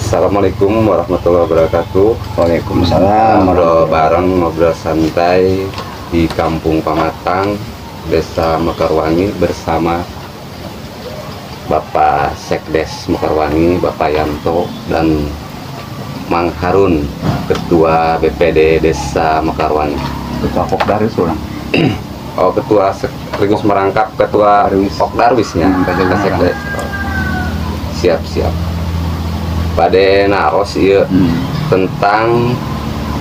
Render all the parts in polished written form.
Assalamualaikum warahmatullahi wabarakatuh. Waalaikumsalam. Ngobrol bareng, ngobrol santai di Kampung Pamatang, Desa Mekarwangi bersama Bapak Sekdes Mekarwangi, Bapak Yanto, dan Mang Harun, Ketua BPD Desa Mekarwangi. Ketua Pokdarwis orang. Oh, Ketua sekaligus merangkap Ketua Pokdarwisnya. Sekdes. Siap. Pada naros iya tentang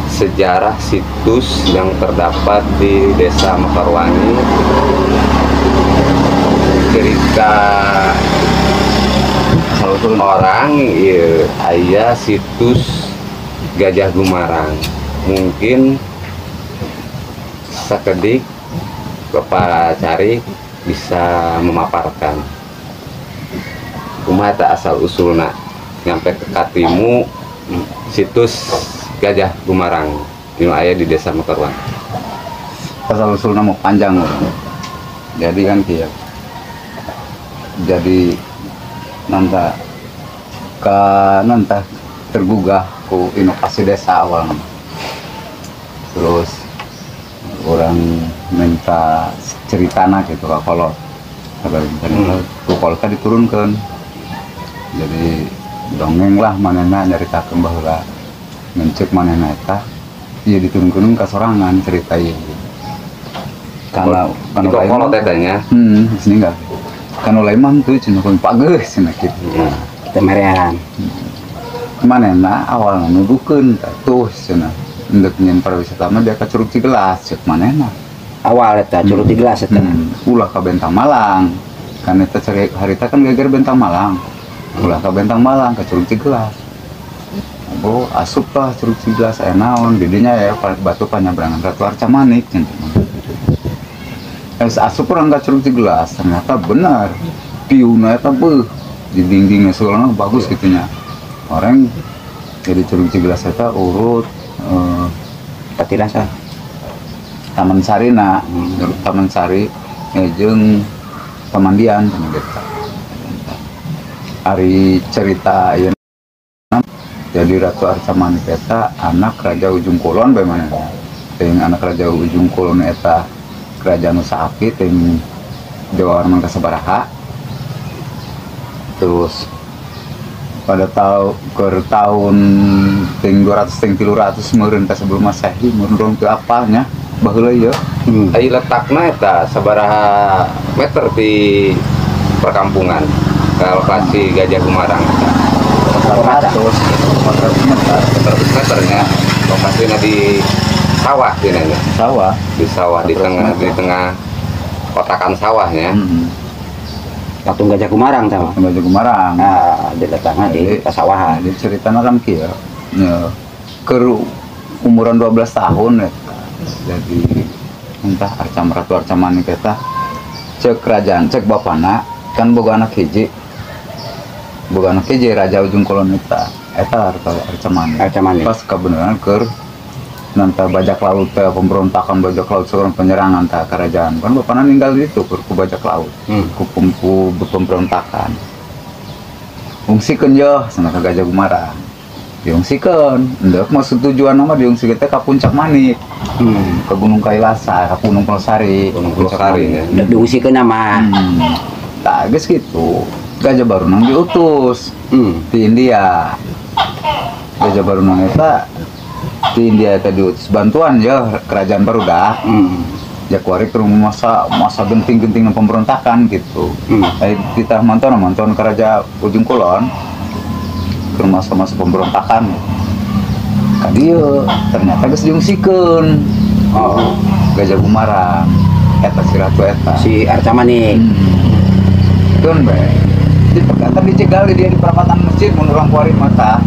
sejarah situs yang terdapat di Desa Mekarwangi, cerita orang iya ayah situs Gajah Gumarang. Mungkin sakedik Bapak Cari bisa memaparkan kumaha tak asal usulna nyampe ke katimu situs Gajah Gumarang yang ada di Desa Mekarwangi. Asal usulnya mau panjang. Jadi kan dia. Jadi nanti tergugah ku inovasi desa awal. Terus orang minta ceritana gitu kalau kolka diturunkan. Jadi dongeng lah manena nyaritakeun baheula mencek manena eta ieu diturunkeun ka sorangan cerita ieu. Kalau lain tetenya sini enggak. Kalau lain mah tuh cenah pageus cenah kitu. Temerean. Manena awalna nuduhkeun tuh cenah endek nyen pariwisata mah dia ka Curug Cigelas ceuk manena. Awal eta Curug Cigelas eta. Ulah ka Bentang Malang. Kan eta harita kan geger Bentang Malang. Ulah ke Bentang Malang, ke Curug Cigelas. Oh, asup lah Curug Cigelas aya naon didinya ya batu panyabrangan Ratu Arca Manik. Asup orang ke Curug Cigelas, ternyata benar. Piuna eta beuh di dindingnya soalnya bagus gitunya. Orang jadi Curug Cigelas eta urut Patirasa. Taman Sarina, Taman Sari jeung Tamandian gitu. Hari cerita ya, jadi Ratu Arca Manik eta anak Raja Ujung Kulon bagaimana? Yang anak Raja Ujung Kulon eta kerajaan Nusa-Aki yang Jawa Mangka Sabaraha. Terus pada tahun ting 200 ting 300 meureun sebelum Masehi meureun ke apanya baheula ieu. Ai letakna eta sabaraha meter di perkampungan ke lokasi Gajah Gumarang 400 meternya lokasinya di sawah di tengah kotakan sawahnya. Patung Gajah Gumarang sama. Gajah Gumarang. Nah, diletaknya di pasawahan. Jadi ceritanya kan kieu. Ya, umuran 12 tahun ya. Jadi entah Ratu Arca Manik eta cek kerajaan cek bapana kan boga anak hiji. Boga anak hiji Raja Ujung Kulon eta Ratu Arca Manik. Pas kebenaran keur nanti bajak laut pemberontakan bajak laut seorang penyerangan tak kerajaan kan bapaknya ninggal di situ ku bajak laut ku pemberontakan ungsikeun yo sana ka Gajah Gumarang diungsikeun endeuh maksud tujuan nama diungsikeun teh ka Puncak Manik ke Gunung Kailasa ka Gunung Pelosari ya diungsikeun nama tak geus kitu Gajah Barunang diutus di India. Gajah Barunang eta di India tadi utus bantuan ya kerajaan barudak Jakuari ke masa genting-genting pemberontakan gitu. Kita mantau kerajaan Ujung Kulon ke masa-masa pemberontakan kadieu ternyata geus diungsikeun Gajah Gumarang eta si Ratu eta si Arca Manik keun bae diperkata dicegal dia di perapatan masjid mun urang kuari mata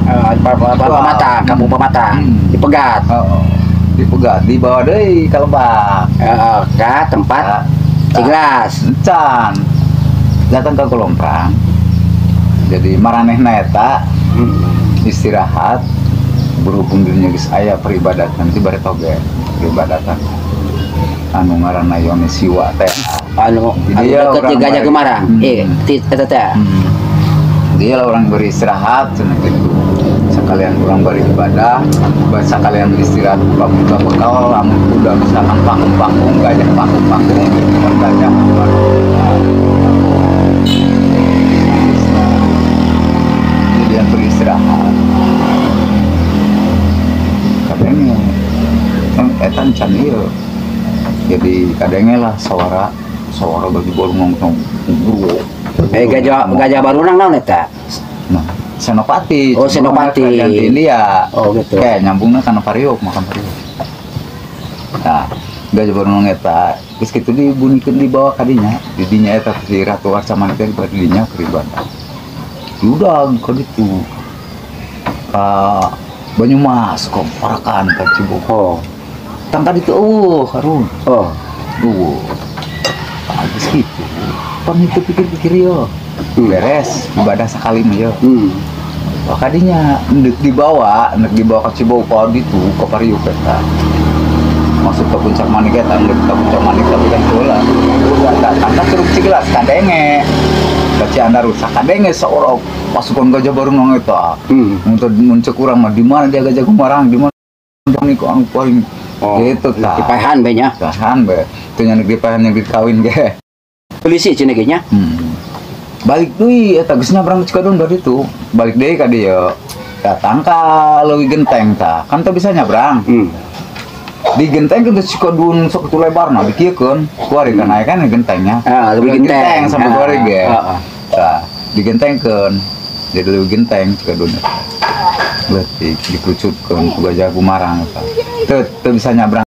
Pamatang, Kampung Pamatang dipegat. Dipegat dibawa deui ka Lebak ke tempat Cigelas encan datang ke Kulomprang. Jadi maranehna eta istirahat berhubung dirinya geus aya peribadatan ti bare toge peribadatan anu ngaranna Yonesiwa teh anu deket di Gajah Gumarang eta teh dia lah orang beristirahat cenah gitu kalian kurang beribadah, bahasa kalian istirahat buka bekal, lamun udah misalkan panggung gajah panggung gitu kan gajah kemudian beristirahat kadangnya kan etan can ieu jadi kadangnya lah suara bagi bolong ngomong guru gajah baru naon eta? nah Senopati. Oh, Senopati. Kerajaan di India. Oh, gitu. Kayak nyambungnya karena Pariuk, makan Pariuk. Nah, gajah baru eta geus kitu dibunikeun di bawah kadinya. Di dinya eta si Ratu Arcaman teh di dinya keriban. Udah ka ditu. Banyumas kok parakan ka Cibuk. Oh. Tangka ditu Harun. Oh. Geus kitu. Pan itu pikir-pikir yo. Beres ibadah sekali mah yo. Kadinya ndek dibawa ke Cibau ka ditu ka Pariuk eta. Masuk ke puncak manik eta ndek ka puncak manik tapi kan heula. Udah datang ka Curug Ciglas kadenge. Ka Cianda rusak kadenge saurang pasukan gajah baru nang eta. Untuk muncul kurang mah di mana dia gajah kumarang di mana niku anu paling gitu tah. Dipaehan be nya. Tahan be. Teu nya dipaehan yang dikawin ge. Polisi cenah ge nya. Balik deui eta geus nyabrang Cikadun bari itu balik deui ka dieu datang ka leuwih genteng tah kan teu bisa nyabrang di genteng ke Cikadun sok tu lebarna dikiekeun kuari kan aya kan gentengnya leuwih genteng sampai kuari ge tah digentengkeun jadi leuwih genteng Cikadun leutik dikerucutkeun ku gajah kumarang teu bisa nyabrang